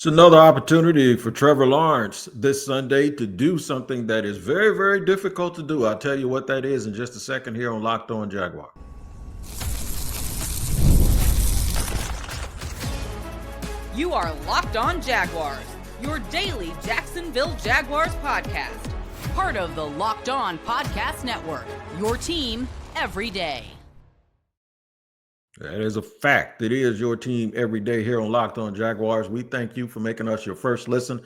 It's another opportunity for Trevor Lawrence this Sunday to do something that is very, very difficult to do. I'll tell you what that is in just a second here on Locked On Jaguar. You are Locked On Jaguars, your daily Jacksonville Jaguars podcast. Part of the Locked On Podcast Network, your team every day. That is a fact. It is your team every day here on Locked On Jaguars. We thank you for making us your first listen.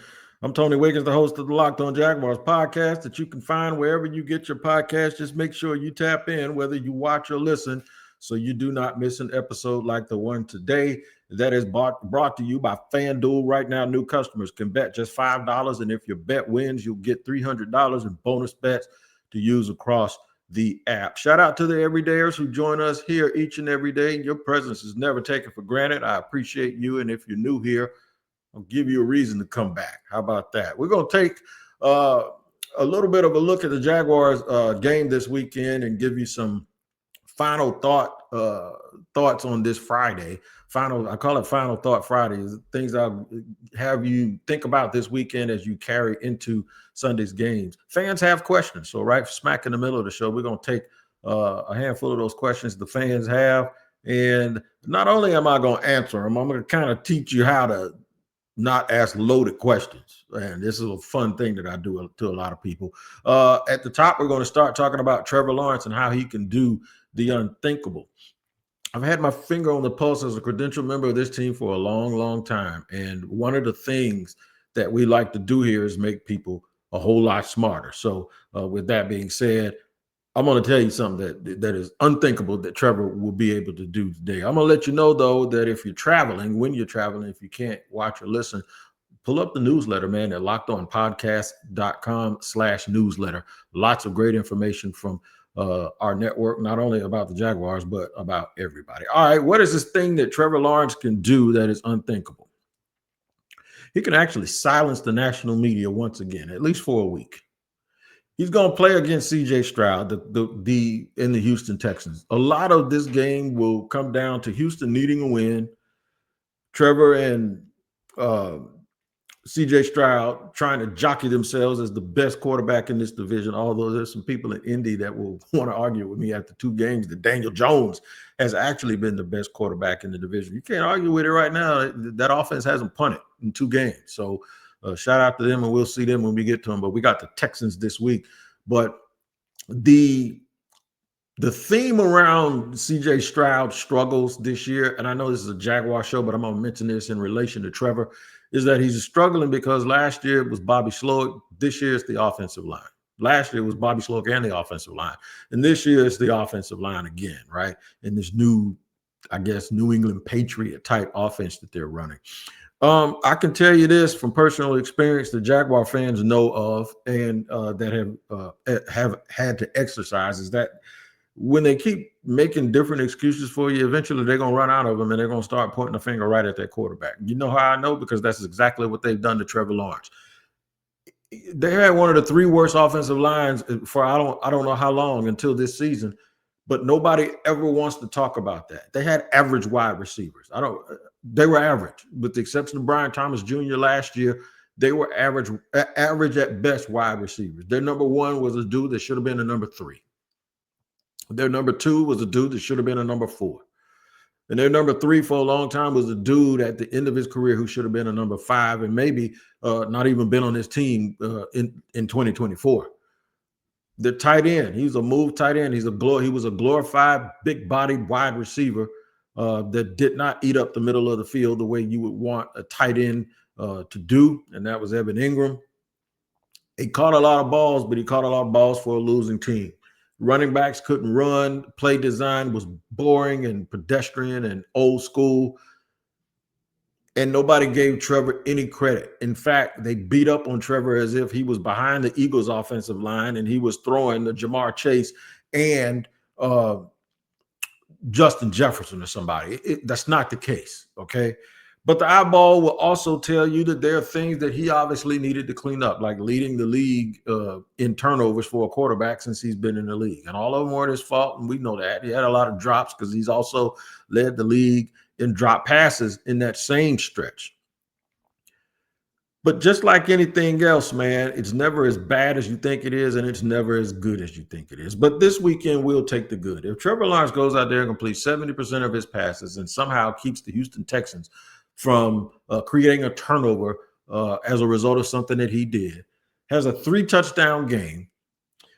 I'm Tony Wiggins, the host of the Locked On Jaguars podcast that you can find wherever you get your podcast. Just make sure you tap in, whether you watch or listen, so you do not miss an episode like the one today. That is brought to you by FanDuel. Right now, new customers can bet just $5, and if your bet wins, you'll get $300 in bonus bets to use across the app. Shout out to the everydayers who join us here each and every day. Your presence is never taken for granted. I appreciate you, and if you're new here, I'll give you a reason to come back. How about that? We're going to take a little bit of a look at the Jaguars game this weekend and give you some final thoughts on this Friday. I call it Final Thought Friday. Things I'll have you think about this weekend as you carry into Sunday's games. Fans have questions. So right smack in the middle of the show, we're going to take a handful of those questions the fans have. And not only am I going to answer them, I'm going to kind of teach you how to not ask loaded questions. And this is a fun thing that I do to a lot of people. At the top, we're going to start talking about Trevor Lawrence and how he can do the unthinkable. I've had my finger on the pulse as a credentialed member of this team for a long, long time. And one of the things that we like to do here is make people a whole lot smarter. So with that being said, I'm going to tell you something that is unthinkable that Trevor will be able to do today. I'm going to let you know, though, that if you're traveling, when you're traveling, if you can't watch or listen, pull up the newsletter, man, at lockedonpodcast.com/newsletter. Lots of great information from our network, not only about the Jaguars, but about everybody. All right, what is this thing that Trevor Lawrence can do that is unthinkable? He can actually silence the national media once again, at least for a week. He's going to play against C.J. Stroud, in the Houston Texans. A lot of this game will come down to Houston needing a win. Trevor and C.J. Stroud trying to jockey themselves as the best quarterback in this division, although there's some people in Indy that will want to argue with me after two games that Daniel Jones has actually been the best quarterback in the division. You can't argue with it right now. That offense hasn't punted in two games. So shout out to them, and we'll see them when we get to them. But we got the Texans this week. But the theme around C.J. Stroud's struggles this year, and I know this is a Jaguar show, but I'm going to mention this in relation to Trevor, is that he's struggling because last year it was Bobby Sloak. This year it's the offensive line. Last year it was Bobby Sloak and the offensive line. And this year it's the offensive line again, right? In this new, I guess, New England Patriot type offense that they're running. I can tell you this from personal experience the Jaguar fans know of and that have had to exercise is that when they keep making different excuses for you, eventually they're going to run out of them and they're going to start pointing the finger right at that quarterback. You know how I know? Because that's exactly what they've done to Trevor Lawrence. They had one of the three worst offensive lines for I don't know how long until this season, but nobody ever wants to talk about that. They had average wide receivers. They were average, with the exception of Brian Thomas Jr. last year. They were average at best wide receivers. Their number one was a dude that should have been a number 3. Their number 2 was a dude that should have been a number 4. And their number 3 for a long time was a dude at the end of his career who should have been a number 5 and maybe not even been on this team in 2024. The tight end, he's a move tight end. He was a glorified, big-bodied wide receiver that did not eat up the middle of the field the way you would want a tight end to do, and that was Evan Ingram. He caught a lot of balls, but he caught a lot of balls for a losing team. Running backs couldn't run. Play design was boring and pedestrian and old school. And nobody gave Trevor any credit. In fact, they beat up on Trevor as if he was behind the Eagles' offensive line and he was throwing the Jamar Chase and Justin Jefferson or somebody. That's not the case, okay? But the eyeball will also tell you that there are things that he obviously needed to clean up, like leading the league in turnovers for a quarterback since he's been in the league. And all of them weren't his fault, and we know that. He had a lot of drops because he's also led the league in drop passes in that same stretch. But just like anything else, man, it's never as bad as you think it is, and it's never as good as you think it is. But this weekend, we'll take the good. If Trevor Lawrence goes out there and completes 70% of his passes and somehow keeps the Houston Texans from creating a turnover as a result of something that he did, has a 3-touchdown game.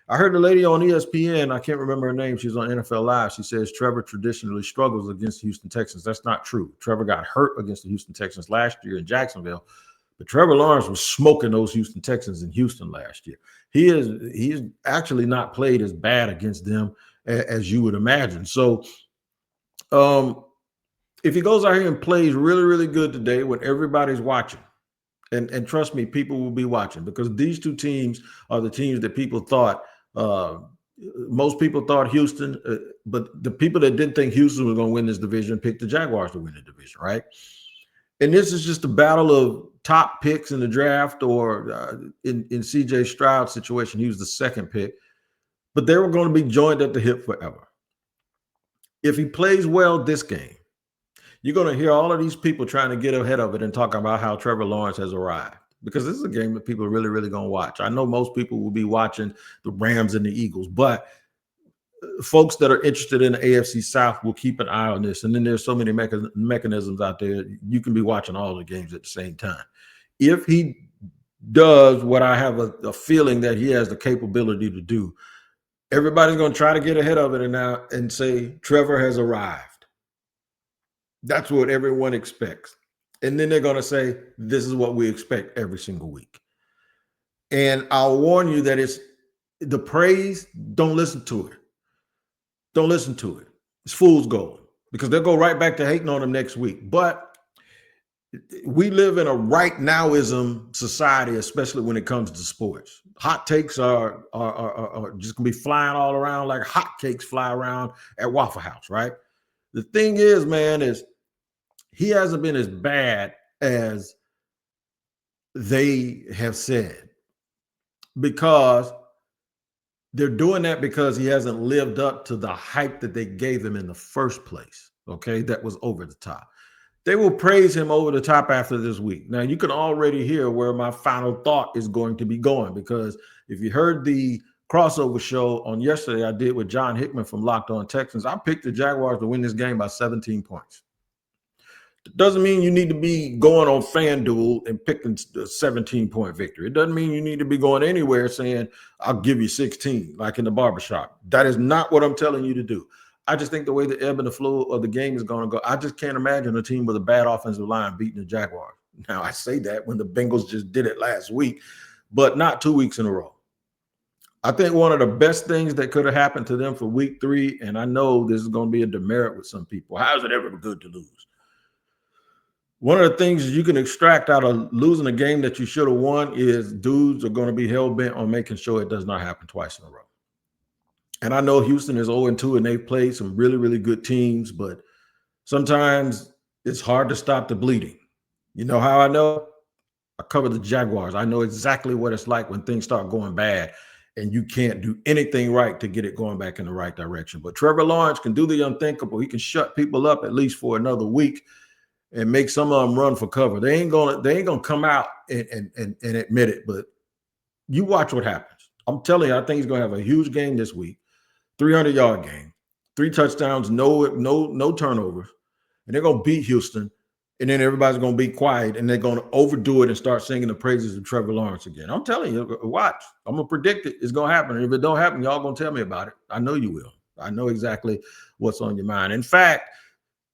I heard the lady on ESPN, I can't remember her name, she's on NFL Live. She says Trevor traditionally struggles against the Houston Texans. That's not true. Trevor got hurt against the Houston Texans last year in Jacksonville. But Trevor Lawrence was smoking those Houston Texans in Houston last year. He is actually not played as bad against them as you would imagine. So if he goes out here and plays really, really good today when everybody's watching, and trust me, people will be watching, because these two teams are the teams that people thought, most people thought Houston, but the people that didn't think Houston was going to win this division picked the Jaguars to win the division, right? And this is just a battle of top picks in the draft, or in CJ Stroud's situation, he was the second pick. But they were going to be joined at the hip forever. If he plays well this game, you're going to hear all of these people trying to get ahead of it and talking about how Trevor Lawrence has arrived, because this is a game that people are really, really going to watch. I know most people will be watching the Rams and the Eagles, but folks that are interested in the AFC South will keep an eye on this. And then there's so many mechanisms out there. You can be watching all the games at the same time. If he does what I have a feeling that he has the capability to do, everybody's going to try to get ahead of it and say Trevor has arrived. That's what everyone expects. And then they're going to say, this is what we expect every single week. And I'll warn you that it's the praise, don't listen to it. Don't listen to it. It's fool's gold, because they'll go right back to hating on him next week. But we live in a right nowism society, especially when it comes to sports. Hot takes are just going to be flying all around like hotcakes fly around at Waffle House, right? The thing is, man, is he hasn't been as bad as they have said, because they're doing that because he hasn't lived up to the hype that they gave him in the first place. Okay, that was over the top. They will praise him over the top after this week. Now, you can already hear where my final thought is going to be going, because if you heard the crossover show on yesterday I did with John Hickman from Locked On Texans, I picked the Jaguars to win this game by 17 points. It doesn't mean you need to be going on FanDuel and picking the 17-point victory. It doesn't mean you need to be going anywhere saying, I'll give you 16, like in the barbershop. That is not what I'm telling you to do. I just think the way the ebb and the flow of the game is going to go, I just can't imagine a team with a bad offensive line beating the Jaguars. Now, I say that when the Bengals just did it last week, but not 2 weeks in a row. I think one of the best things that could have happened to them for week 3, and I know this is going to be a demerit with some people. How is it ever good to lose? One of the things you can extract out of losing a game that you should have won is dudes are going to be hell-bent on making sure it does not happen twice in a row. And I know Houston is 0-2 and they've played some really, really good teams, but sometimes it's hard to stop the bleeding. You know how I know? I cover the Jaguars. I know exactly what it's like when things start going bad and you can't do anything right to get it going back in the right direction. But Trevor Lawrence can do the unthinkable. He can shut people up at least for another week and make some of them run for cover. They ain't gonna come out and admit it, but you watch what happens. I'm telling you, I think he's gonna have a huge game this week, 300-yard game, 3 touchdowns, no turnovers, and they're gonna beat Houston, and then everybody's gonna be quiet and they're gonna overdo it and start singing the praises of Trevor Lawrence again. I'm telling you, watch. I'm gonna predict it. It's gonna happen. And if it don't happen, y'all gonna tell me about it. I know you will. I know exactly what's on your mind. In fact,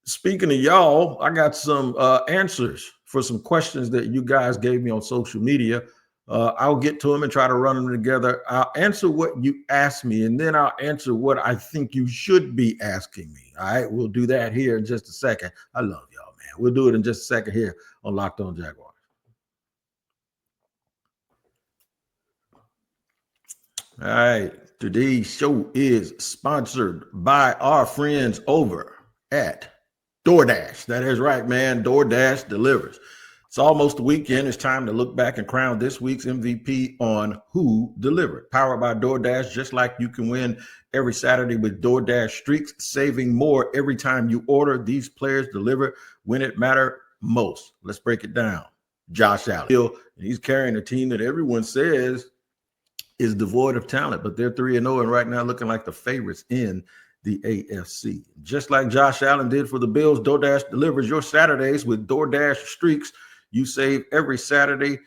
speaking of y'all, I got some answers for some questions that you guys gave me on social media. I'll get to them and try to run them together. I'll answer what you asked me, and then I'll answer what I think you should be asking me. All right, we'll do that here in just a second. I love y'all, man. We'll do it in just a second here on Locked On Jaguars. All right, today's show is sponsored by our friends over at DoorDash. That is right, man. DoorDash delivers. It's almost the weekend. It's time to look back and crown this week's MVP on Who Delivered. Powered by DoorDash, just like you can win every Saturday with DoorDash Streaks, saving more every time you order. These players deliver when it matters most. Let's break it down. Josh Allen. He's carrying a team that everyone says is devoid of talent, but they're 3-0 and right now looking like the favorites in the AFC. Just like Josh Allen did for the Bills, DoorDash delivers your Saturdays with DoorDash Streaks. You save every Saturday.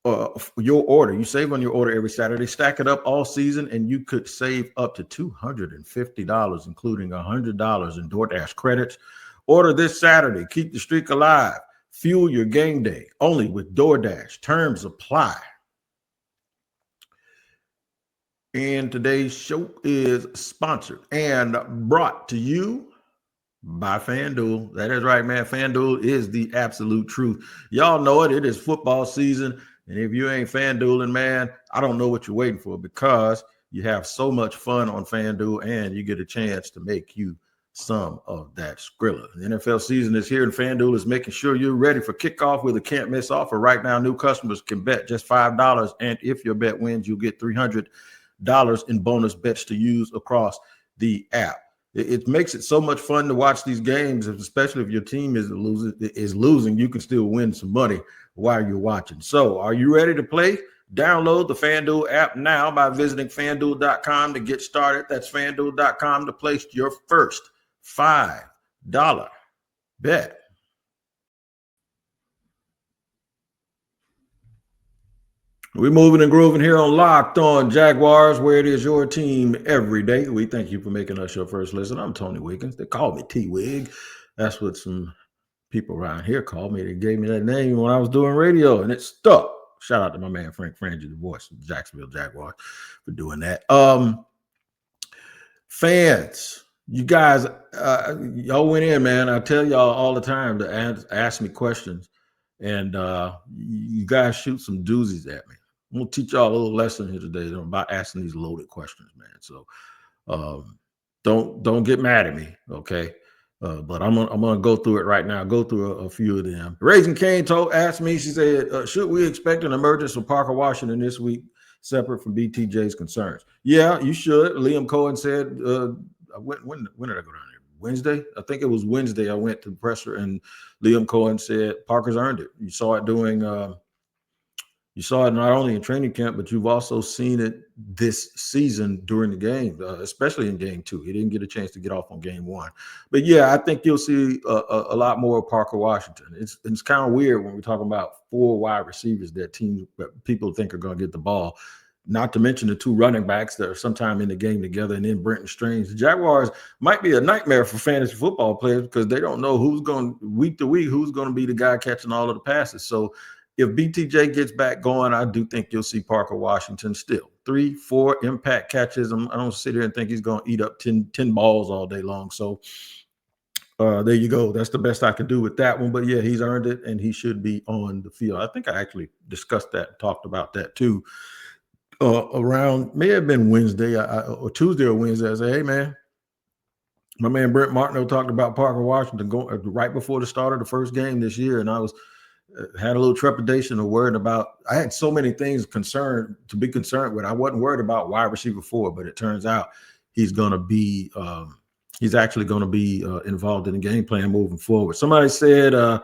Your order, you save on your order every Saturday, stack it up all season, and you could save up to $250, including $100 in DoorDash credits. Order this Saturday. Keep the streak alive. Fuel your game day only with DoorDash. Terms apply. And today's show is sponsored and brought to you by FanDuel. That is right, man. FanDuel is the absolute truth. Y'all know it. It is football season. And if you ain't FanDueling, man, I don't know what you're waiting for, because you have so much fun on FanDuel and you get a chance to make you some of that Skrilla. The NFL season is here and FanDuel is making sure you're ready for kickoff with a can't miss offer. Right now, new customers can bet just $5. And if your bet wins, you'll get $300 in bonus bets to use across the app. It makes it so much fun to watch these games, especially if your team is losing. You can still win some money while you're watching. So are you ready to play? Download the FanDuel app now by visiting FanDuel.com to get started. That's FanDuel.com to place your first $5 bet. We're moving and grooving here on Locked On Jaguars, where it is your team every day. We thank you for making us your first listen. I'm Tony Wiggins. They call me T-Wig. That's what some people around here call me. They gave me that name when I was doing radio, and it stuck. Shout out to my man Frank Frangie, the voice of the Jacksonville Jaguars, for doing that. Fans, you guys, y'all went in, man. I tell y'all all the time to ask me questions, and you guys shoot some doozies at me. I'm gonna teach y'all a little lesson here today about asking these loaded questions, man. So don't get mad at me, okay? But I'm gonna go through it right now. Go through a few of them. Raising Kane asked me. She said, "Should we expect an emergence from Parker Washington this week, separate from BTJ's concerns?" Yeah, you should. Liam Cohen said, "When did I go down there? Wednesday? I think it was Wednesday. I went to the presser, and Liam Cohen said Parker's earned it. You saw it doing." You saw it not only in training camp, but you've also seen it this season during the game, especially in game 2. He didn't get a chance to get off on game 1. But, yeah, I think you'll see a lot more of Parker Washington. It's kind of weird when we're talking about 4 wide receivers that people think are going to get the ball, not to mention the 2 running backs that are sometime in the game together, and then Brenton Strange. The Jaguars might be a nightmare for fantasy football players because they don't know who's going week to week, who's going to be the guy catching all of the passes. So, if BTJ gets back going, I do think you'll see Parker Washington still 3-4 impact catches. I don't sit here and think he's going to eat up 10 balls all day long. So there you go. That's the best I can do with that one. But, yeah, he's earned it, and he should be on the field. I think I actually discussed that, talked about that too. Around may have been Wednesday or Tuesday or Wednesday. I said, hey, man, my man Brent Martineau talked about Parker Washington going right before the start of the first game this year, and I had a little trepidation or worried about. I had so many things to be concerned with. I wasn't worried about wide receiver 4, but it turns out he's going to be he's actually going to be involved in the game plan moving forward. Somebody said,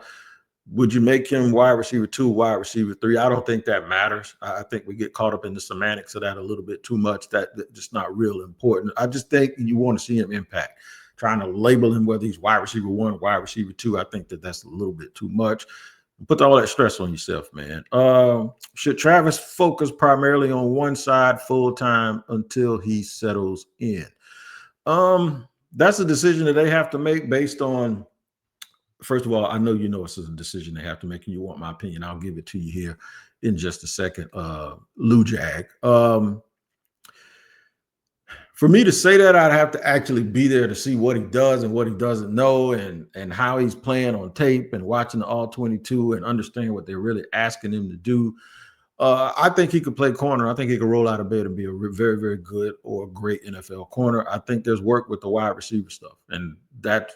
would you make him wide receiver 2, wide receiver 3? I don't think that matters. I think we get caught up in the semantics of that a little bit too much. That's just not real important. I just think you want to see him impact. Trying to label him whether he's wide receiver 1, wide receiver 2, I think that's a little bit too much. Put all that stress on yourself, man. Should Travis focus primarily on one side full time until he settles in? That's a decision that they have to make based on. First of all, I know it's a decision they have to make, and you want my opinion. I'll give it to you here in just a second. Lou Jag. For me to say that, I'd have to actually be there to see what he does and what he doesn't know, and how he's playing on tape and watching the All-22 and understand what they're really asking him to do. I think he could play corner. I think he could roll out of bed and be a very, very good or great NFL corner. I think there's work with the wide receiver stuff, and that's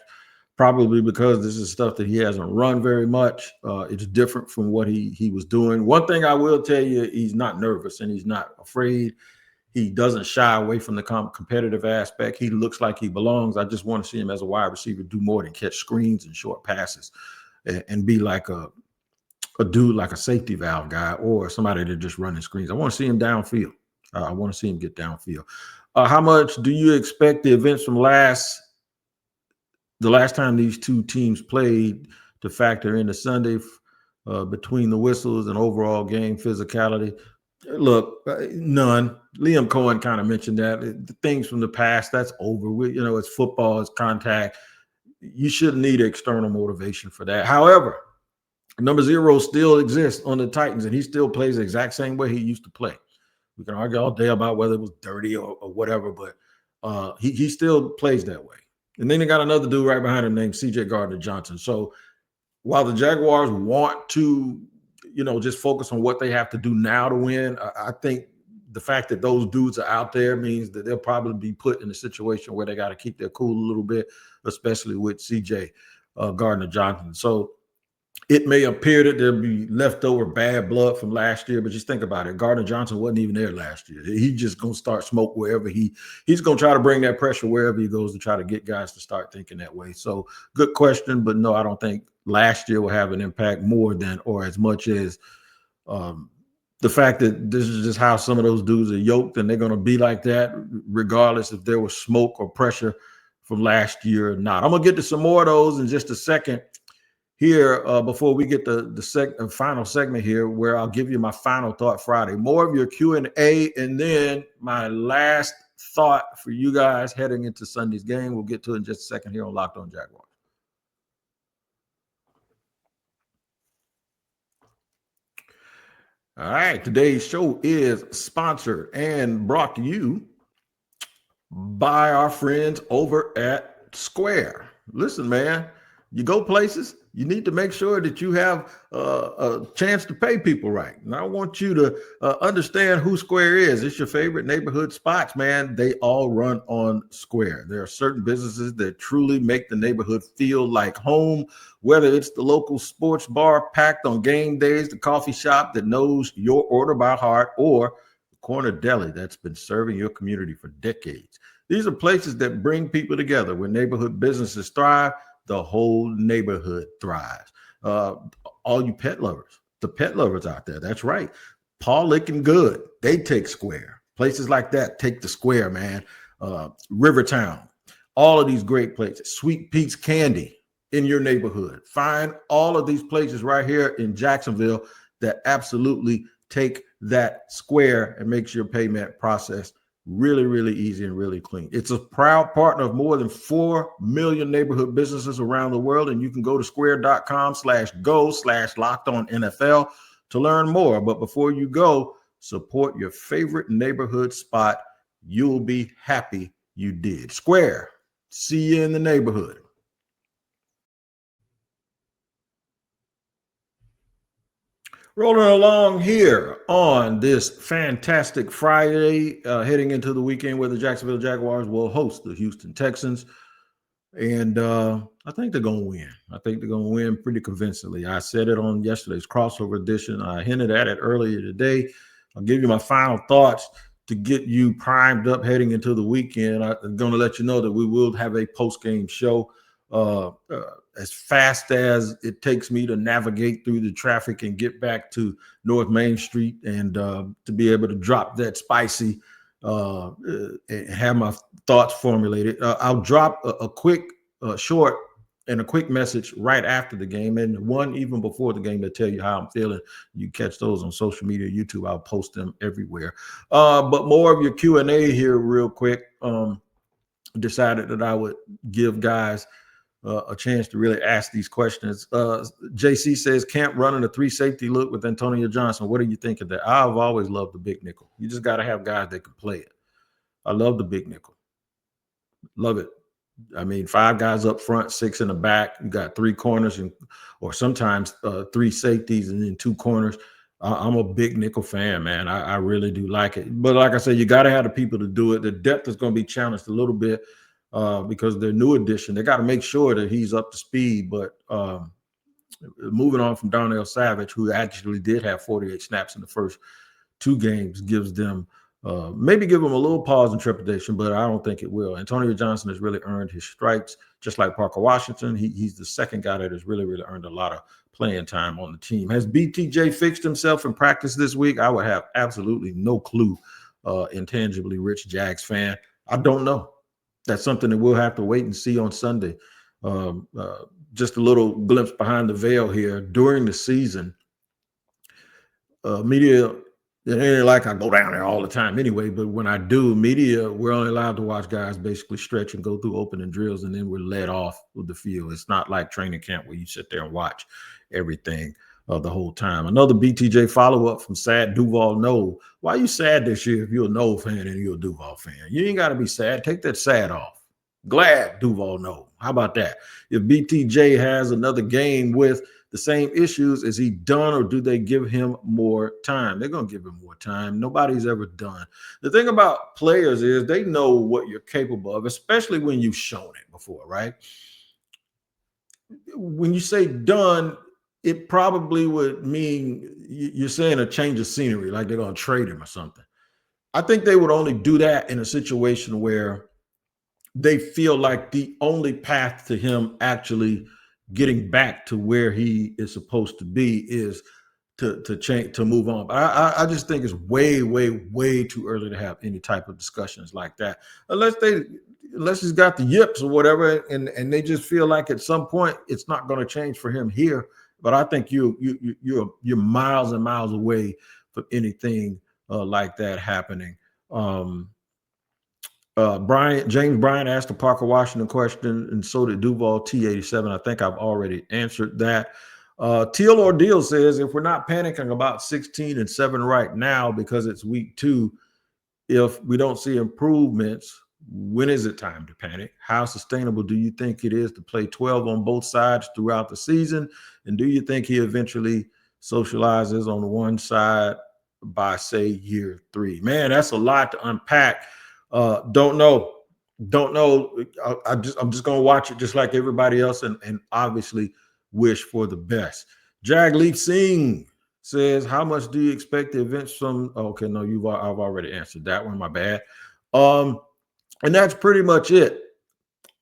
probably because this is stuff that he hasn't run very much. It's different from what he was doing. One thing I will tell you, he's not nervous and he's not afraid. He doesn't shy away from the competitive aspect. He looks like he belongs. I just want to see him as a wide receiver do more than catch screens and short passes, and be like a dude like a safety valve guy or somebody that just running screens. I want to see him downfield. I want to see him get downfield. How much do you expect the events from the last time these two teams played to factor into Sunday between the whistles and overall game physicality? Look, none. Liam Cohen kind of mentioned that. The things from the past, that's over with. It's football, it's contact. You shouldn't need external motivation for that. However, number 0 still exists on the Titans, and he still plays the exact same way he used to play. We can argue all day about whether it was dirty or whatever, but he still plays that way. And then they got another dude right behind him named C.J. Gardner-Johnson. So while the Jaguars want to, just focus on what they have to do now to win, I think the fact that those dudes are out there means that they'll probably be put in a situation where they got to keep their cool a little bit, especially with C.J. Gardner-Johnson. So it may appear that there'll be leftover bad blood from last year, but just think about it. Gardner-Johnson wasn't even there last year. He's just going to start smoke wherever he's going to try to bring that pressure wherever he goes to try to get guys to start thinking that way. So good question, but no, I don't think last year will have an impact more than or as much as the fact that this is just how some of those dudes are yoked, and they're going to be like that regardless if there was smoke or pressure from last year or not. I'm going to get to some more of those in just a second here before we get the final segment here, where I'll give you my final thought Friday. More of your Q&A, and then my last thought for you guys heading into Sunday's game. We'll get to it in just a second here on Locked On Jaguars. All right, today's show is sponsored and brought to you by our friends over at Square. Listen, man, you go places, you need to make sure that you have a chance to pay people right. And I want you to understand who Square is. It's your favorite neighborhood spots, man. They all run on Square. There are certain businesses that truly make the neighborhood feel like home, whether it's the local sports bar packed on game days, the coffee shop that knows your order by heart, or the corner deli that's been serving your community for decades. These are places that bring people together. Where neighborhood businesses thrive, the whole neighborhood thrives. All you pet lovers, the pet lovers out there, that's right. Paul Licking Good, they take Square. Places like that take the Square, man. Rivertown, all of these great places. Sweet Pete's Candy in your neighborhood. Find all of these places right here in Jacksonville that absolutely take that Square and makes your payment process really, really easy and really clean. It's a proud partner of more than 4 million neighborhood businesses around the world. And you can go to square.com/go/lockedonnfl to learn more. But before you go, support your favorite neighborhood spot. You'll be happy you did. Square, see you in the neighborhood. Rolling along here on this fantastic Friday, heading into the weekend where the Jacksonville Jaguars will host the Houston Texans. And I think they're going to win. I think they're going to win pretty convincingly. I said it on yesterday's crossover edition. I hinted at it earlier today. I'll give you my final thoughts to get you primed up heading into the weekend. I'm going to let you know that we will have a post-game show as fast as it takes me to navigate through the traffic and get back to North Main Street, and to be able to drop that spicy and have my thoughts formulated. I'll drop a quick short and a quick message right after the game, and one even before the game to tell you how I'm feeling. You catch those on social media, YouTube. I'll post them everywhere. But more of your Q&A here real quick. Decided that I would give guys a chance to really ask these questions. JC says, Camp running a 3 safety look with Antonio Johnson. What do you think of that? I've always loved the big nickel. You just got to have guys that can play it. I love the big nickel. Love it. I mean, 5 guys up front, 6 in the back. You got 3 corners or sometimes 3 safeties and then 2 corners. I'm a big nickel fan, man. I really do like it. But like I said, you got to have the people to do it. The depth is going to be challenged a little bit. Because they're new addition. They got to make sure that he's up to speed. But moving on from Darnell Savage, who actually did have 48 snaps in the first 2 games, gives them Maybe give him a little pause and trepidation, but I don't think it will. Antonio Johnson has really earned his stripes, just like Parker Washington. He's the second guy that has really, really earned a lot of playing time on the team. Has BTJ fixed himself in practice this week? I would have absolutely no clue, intangibly rich Jags fan. I don't know. That's something that we'll have to wait and see on Sunday. Just a little glimpse behind the veil here. During the season, media, it ain't like I go down there all the time anyway, but when I do, media, we're only allowed to watch guys basically stretch and go through opening drills, and then we're let off with the field. It's not like training camp where you sit there and watch everything the whole time. Another BTJ follow-up from Sad Duval. No, why are you sad this year if you're a No fan and you're a Duval fan? You ain't got to be sad. Take that sad off. Glad Duval no. How about that? If BTJ has another game with the same issues, is he done, or do they give him more time? They're going to give him more time. Nobody's ever done. The thing about players is they know what you're capable of, especially when you've shown it before, right? When you say done, it probably would mean you're saying a change of scenery, like they're going to trade him or something. I think they would only do that in a situation where they feel like the only path to him actually getting back to where he is supposed to be is to change, to move on. But I just think it's way, way, way too early to have any type of discussions like that, unless he's got the yips or whatever, and they just feel like at some point it's not going to change for him here. But I think you're miles and miles away from anything like that happening. James Bryan asked the Parker Washington question, and so did Duval T87. I think I've already answered that. Teal Ordeal says, if we're not panicking about 16-7 right now because it's week 2, if we don't see improvements, when is it time to panic? How sustainable do you think it is to play 12 on both sides throughout the season? And do you think he eventually socializes on one side by, say, year 3? Man, that's a lot to unpack. Don't know. I'm just going to watch it just like everybody else, and obviously wish for the best. Jagleep Singh says, how much do you expect the events from? Okay, no, I've already answered that one. My bad. And that's pretty much it.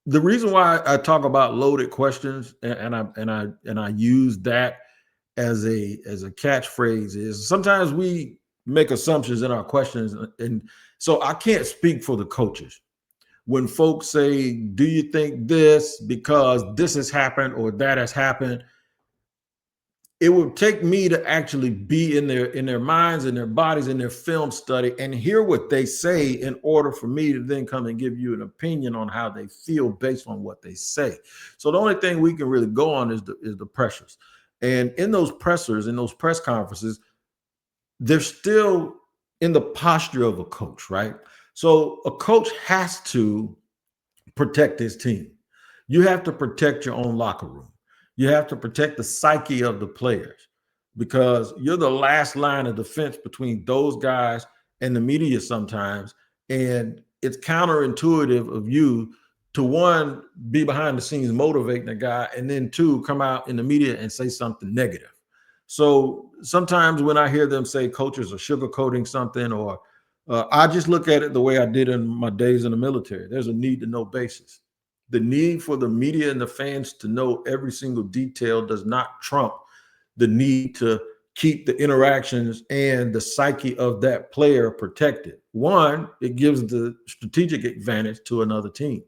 The reason why I talk about loaded questions and I use that as a catchphrase is sometimes we make assumptions in our questions, and so I can't speak for the coaches. When folks say, do you think this because this has happened or that has happened, it would take me to actually be in their minds, in their bodies, in their film study, and hear what they say in order for me to then come and give you an opinion on how they feel based on what they say. So the only thing we can really go on is the pressures. And in those pressers, in those press conferences, they're still in the posture of a coach, right? So a coach has to protect his team. You have to protect your own locker room. You have to protect the psyche of the players, because you're the last line of defense between those guys and the media sometimes. And it's counterintuitive of you to, one, be behind the scenes motivating a guy, and then 2, come out in the media and say something negative. So sometimes when I hear them say coaches are sugarcoating something, or I just look at it the way I did in my days in the military. There's a need to know basis. The need for the media and the fans to know every single detail does not trump the need to keep the interactions and the psyche of that player protected. One, it gives the strategic advantage to another team.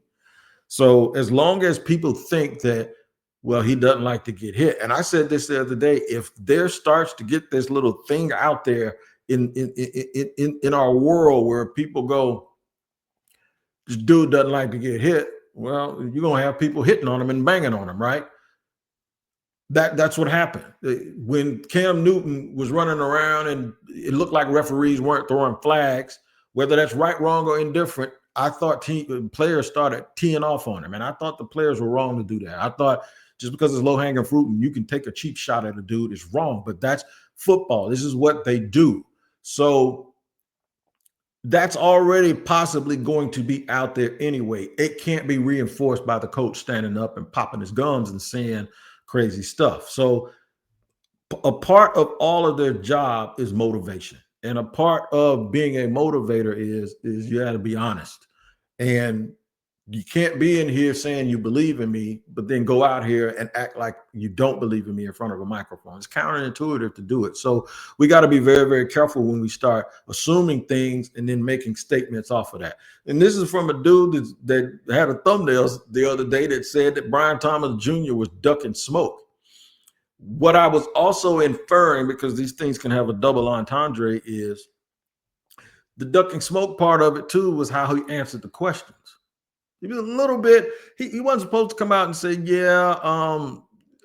So as long as people think that, well, he doesn't like to get hit. And I said this the other day, if there starts to get this little thing out there in our world where people go, this dude doesn't like to get hit, well, you're going to have people hitting on him and banging on him, right? That's what happened. When Cam Newton was running around and it looked like referees weren't throwing flags, whether that's right, wrong, or indifferent, I thought players started teeing off on him. And I thought the players were wrong to do that. I thought just because it's low-hanging fruit and you can take a cheap shot at a dude is wrong. But that's football. This is what they do. So that's already possibly going to be out there anyway. It can't be reinforced by the coach standing up and popping his gums and saying crazy stuff. So a part of all of their job is motivation. And a part of being a motivator is you got to be honest. And you can't be in here saying you believe in me, but then go out here and act like you don't believe in me in front of a microphone. It's counterintuitive to do it. So we got to be very, very careful when we start assuming things and then making statements off of that. And this is from a dude that had a thumbnail the other day that said that Brian Thomas Jr. was ducking smoke. What I was also inferring, because these things can have a double entendre, is the ducking smoke part of it too was how he answered the questions. He was a little bit, he wasn't supposed to come out and say, yeah,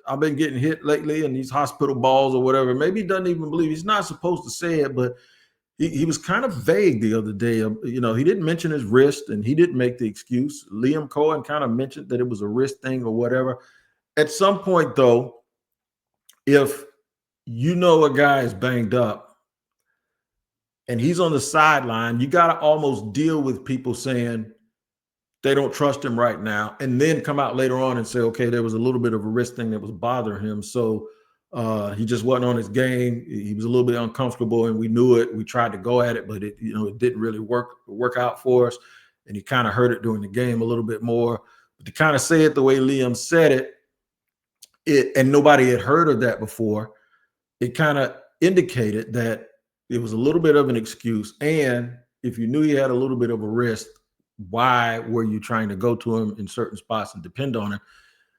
I've been getting hit lately and these hospital balls or whatever. Maybe he doesn't even believe. He's not supposed to say it, but he was kind of vague the other day. You know, he didn't mention his wrist and he didn't make the excuse. Liam Cohen kind of mentioned that it was a wrist thing or whatever. At some point, though, if you know a guy is banged up and he's on the sideline, you got to almost deal with people saying they don't trust him right now, and then come out later on and say, okay, there was a little bit of a wrist thing that was bothering him. So he just wasn't on his game. He was a little bit uncomfortable and we knew it. We tried to go at it, but it didn't really work out for us. And he kind of hurt it during the game a little bit more. But to kind of say it the way Liam said it, and nobody had heard of that before, it kind of indicated that it was a little bit of an excuse. And if you knew he had a little bit of a wrist, why were you trying to go to him in certain spots and depend on him?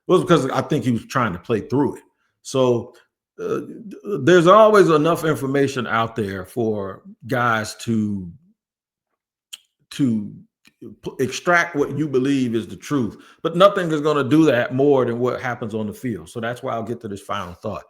It was because I think he was trying to play through it. So there's always enough information out there for guys to extract what you believe is the truth, but nothing is going to do that more than what happens on the field. So that's why I'll get to this final thought.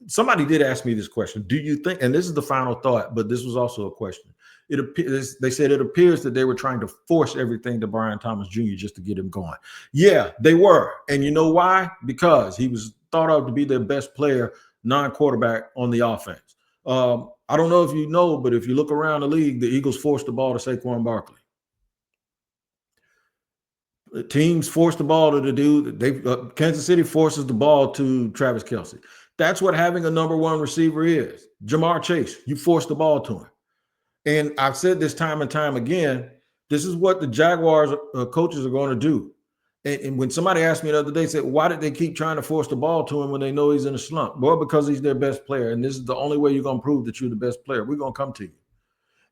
Somebody did ask me this question. Do you think, and this is the final thought, but this was also a question. They said it appears that they were trying to force everything to Brian Thomas Jr. just to get him going. Yeah, they were. And you know why? Because he was thought of to be their best player, non-quarterback on the offense. I don't know if you know, but if you look around the league, the Eagles forced the ball to Saquon Barkley. The teams forced the ball to the dude. Kansas City forces the ball to Travis Kelce. That's what having a number one receiver is. Jamar Chase, you force the ball to him. And I've said this time and time again, this is what the Jaguars coaches are going to do. And when somebody asked me the other day, said, why did they keep trying to force the ball to him when they know he's in a slump? Well, because he's their best player. And this is the only way you're going to prove that you're the best player. We're going to come to you.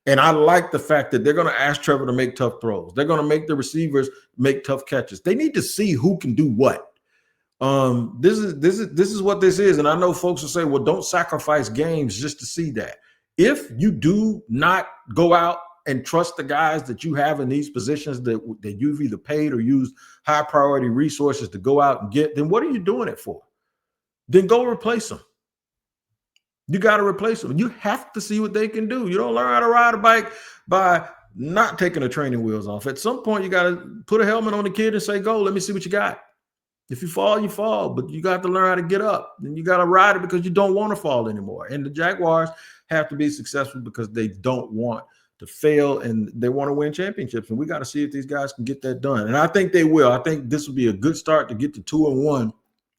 And I like the fact that they're going to ask Trevor to make tough throws. They're going to make the receivers make tough catches. They need to see who can do what. This is what this is. And I know folks will say, well, don't sacrifice games just to see that. If you do not go out and trust the guys that you have in these positions that you've either paid or used high priority resources to go out and get, then what are you doing it for? Then go replace them. You got to replace them. You have to see what they can do. You don't learn how to ride a bike by not taking the training wheels off. At some point, you got to put a helmet on the kid and say, go, let me see what you got. If you fall, you fall, but you got to learn how to get up. And you got to ride it because you don't want to fall anymore. And the Jaguars have to be successful because they don't want to fail and they want to win championships. And we got to see if these guys can get that done. And I think they will. I think this will be a good start to get to 2-1.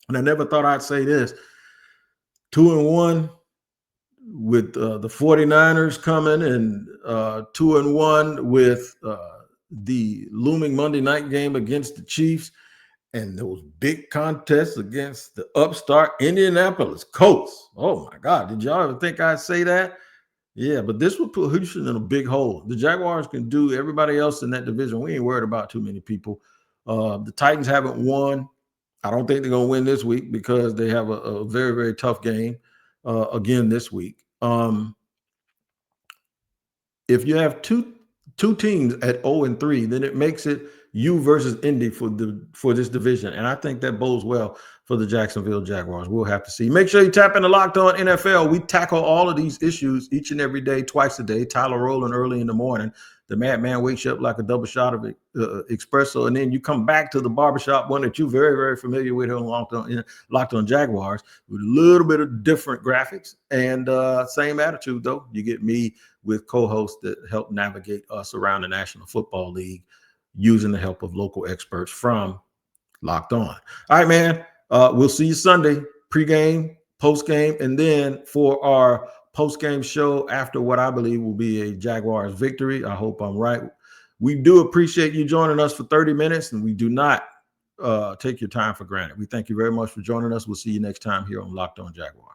And I never thought I'd say this. 2-1 with the 49ers coming and 2-1 with the looming Monday night game against the Chiefs. And those big contests against the upstart Indianapolis Colts. Oh, my God. Did y'all ever think I'd say that? Yeah, but this would put Houston in a big hole. The Jaguars can do everybody else in that division. We ain't worried about too many people. The Titans haven't won. I don't think they're going to win this week because they have a very, very tough game again this week. If you have two teams at 0-3, then it makes it you versus Indy for this division. And I think that bodes well for the Jacksonville Jaguars. We'll have to see. Make sure you tap into Locked On NFL. We tackle all of these issues each and every day, twice a day. Tyler rolling early in the morning. The madman wakes you up like a double shot of espresso. And then you come back to the barbershop, one that you're very, very familiar with here on Locked On Jaguars, with a little bit of different graphics and same attitude, though. You get me with co-hosts that help navigate us around the National Football League using the help of local experts from Locked On. All right, man. We'll see you Sunday, pregame, postgame, and then for our post-game show after what I believe will be a Jaguars victory. I hope I'm right. We do appreciate you joining us for 30 minutes, and we do not take your time for granted. We thank you very much for joining us. We'll see you next time here on Locked On Jaguars.